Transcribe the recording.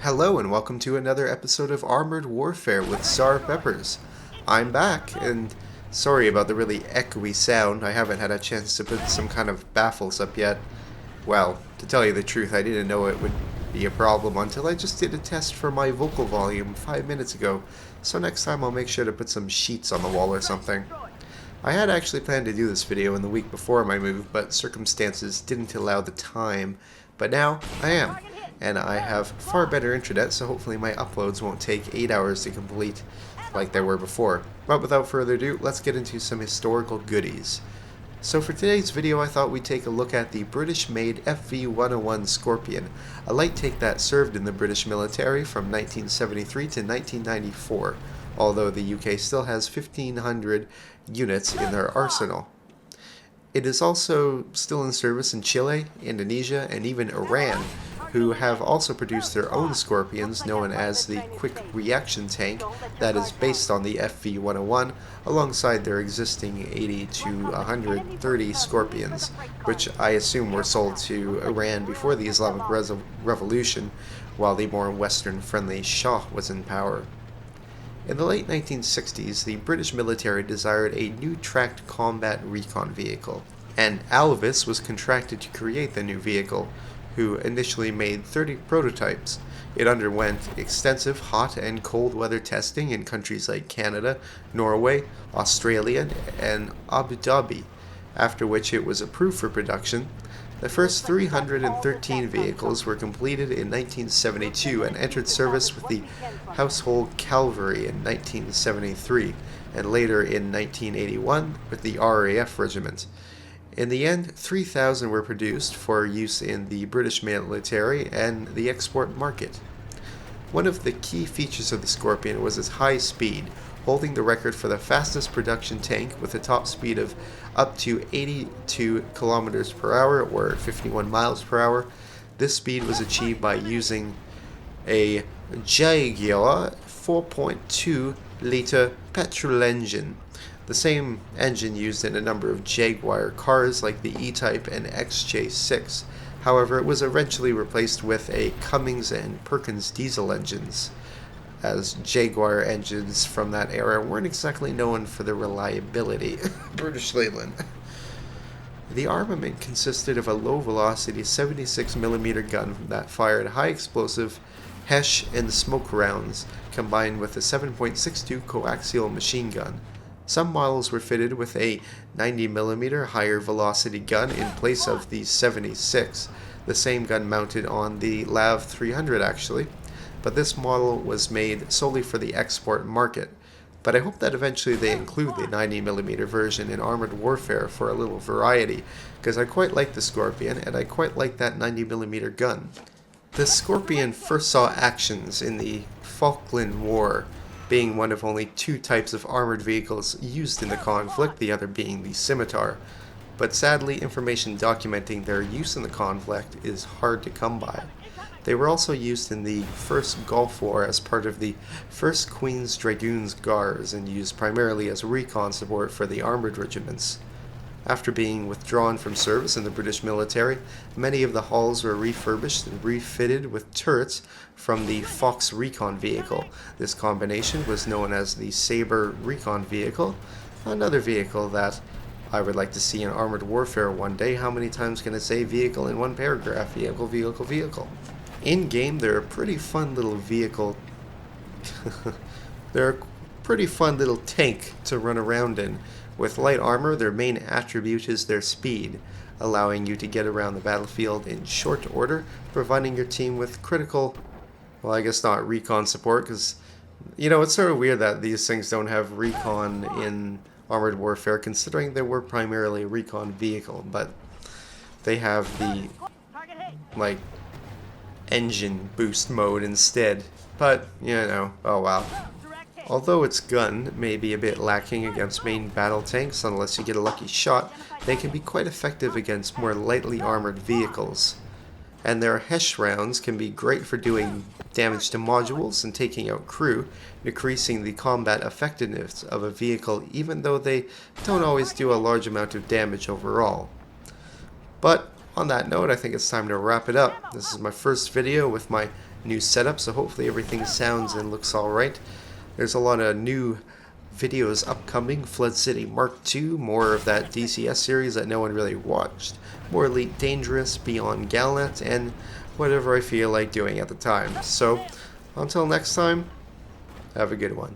Hello and welcome to another episode of Armored Warfare with Star Peppers. I'm back, and sorry about the really echoey sound. I haven't had a chance to put some kind of baffles up yet. Well, to tell you the truth, I didn't know it would be a problem until I just did a test for my vocal volume 5 minutes ago, so next time I'll make sure to put some sheets on the wall or something. I had actually planned to do this video in the week before my move, but circumstances didn't allow the time, but now I am. And I have far better internet, so hopefully my uploads won't take 8 hours to complete like they were before. But without further ado, let's get into some historical goodies. So for today's video, I thought we'd take a look at the British-made FV-101 Scorpion, a light tank that served in the British military from 1973 to 1994, although the UK still has 1,500 units in their arsenal. It is also still in service in Chile, Indonesia, and even Iran, who have also produced their own Scorpions known as the Quick Reaction Tank that is based on the FV-101 alongside their existing 80 to 130 Scorpions, which I assume were sold to Iran before the Islamic Revolution while the more Western-friendly Shah was in power. In the late 1960s, the British military desired a new tracked combat recon vehicle, and Alvis was contracted to create the new vehicle, who initially made 30 prototypes. It underwent extensive hot and cold weather testing in countries like Canada, Norway, Australia, and Abu Dhabi, after which it was approved for production. The first 313 vehicles were completed in 1972 and entered service with the Household Cavalry in 1973, and later in 1981 with the RAF Regiment. In the end, 3,000 were produced for use in the British military and the export market. One of the key features of the Scorpion was its high speed, holding the record for the fastest production tank with a top speed of up to 82 kilometers per hour or 51 miles per hour. This speed was achieved by using a Jaguar 4.2-liter petrol engine, the same engine used in a number of Jaguar cars like the E-Type and XJ6. However, it was eventually replaced with a Cummins and Perkins diesel engines, as Jaguar engines from that era weren't exactly known for their reliability. British Leyland. The armament consisted of a low-velocity 76mm gun that fired high-explosive HESH and smoke rounds, combined with a 7.62 coaxial machine gun. Some models were fitted with a 90mm higher velocity gun in place of the 76, the same gun mounted on the LAV 300 actually, but this model was made solely for the export market. But I hope that eventually they include the 90mm version in Armored Warfare for a little variety, because I quite like the Scorpion and I quite like that 90mm gun. The Scorpion first saw actions in the Falkland War, being one of only 2 types of armored vehicles used in the conflict, the other being the Scimitar. But sadly, information documenting their use in the conflict is hard to come by. They were also used in the First Gulf War as part of the 1st Queen's Dragoons Guards and used primarily as recon support for the armored regiments. After being withdrawn from service in the British military, many of the hulls were refurbished and refitted with turrets from the Fox Recon vehicle. This combination was known as the Sabre Recon vehicle, another vehicle that I would like to see in Armored Warfare one day. How many times can I say vehicle in one paragraph? Vehicle, vehicle, vehicle. In-game, they're a pretty fun little vehicle. They're a pretty fun little tank to run around in. With light armor, their main attribute is their speed, allowing you to get around the battlefield in short order, providing your team with critical, well, I guess not recon support, because, it's sort of weird that these things don't have recon in Armored Warfare, considering they were primarily a recon vehicle, but they have the, engine boost mode instead. But, oh well. Although its gun may be a bit lacking against main battle tanks unless you get a lucky shot, they can be quite effective against more lightly armored vehicles. And their HESH rounds can be great for doing damage to modules and taking out crew, decreasing the combat effectiveness of a vehicle even though they don't always do a large amount of damage overall. But on that note, I think it's time to wrap it up. This is my first video with my new setup, so hopefully everything sounds and looks alright. There's a lot of new videos upcoming. Flood City Mark II, more of that DCS series that no one really watched. More Elite Dangerous, Beyond Galnet, and whatever I feel like doing at the time. So, until next time, have a good one.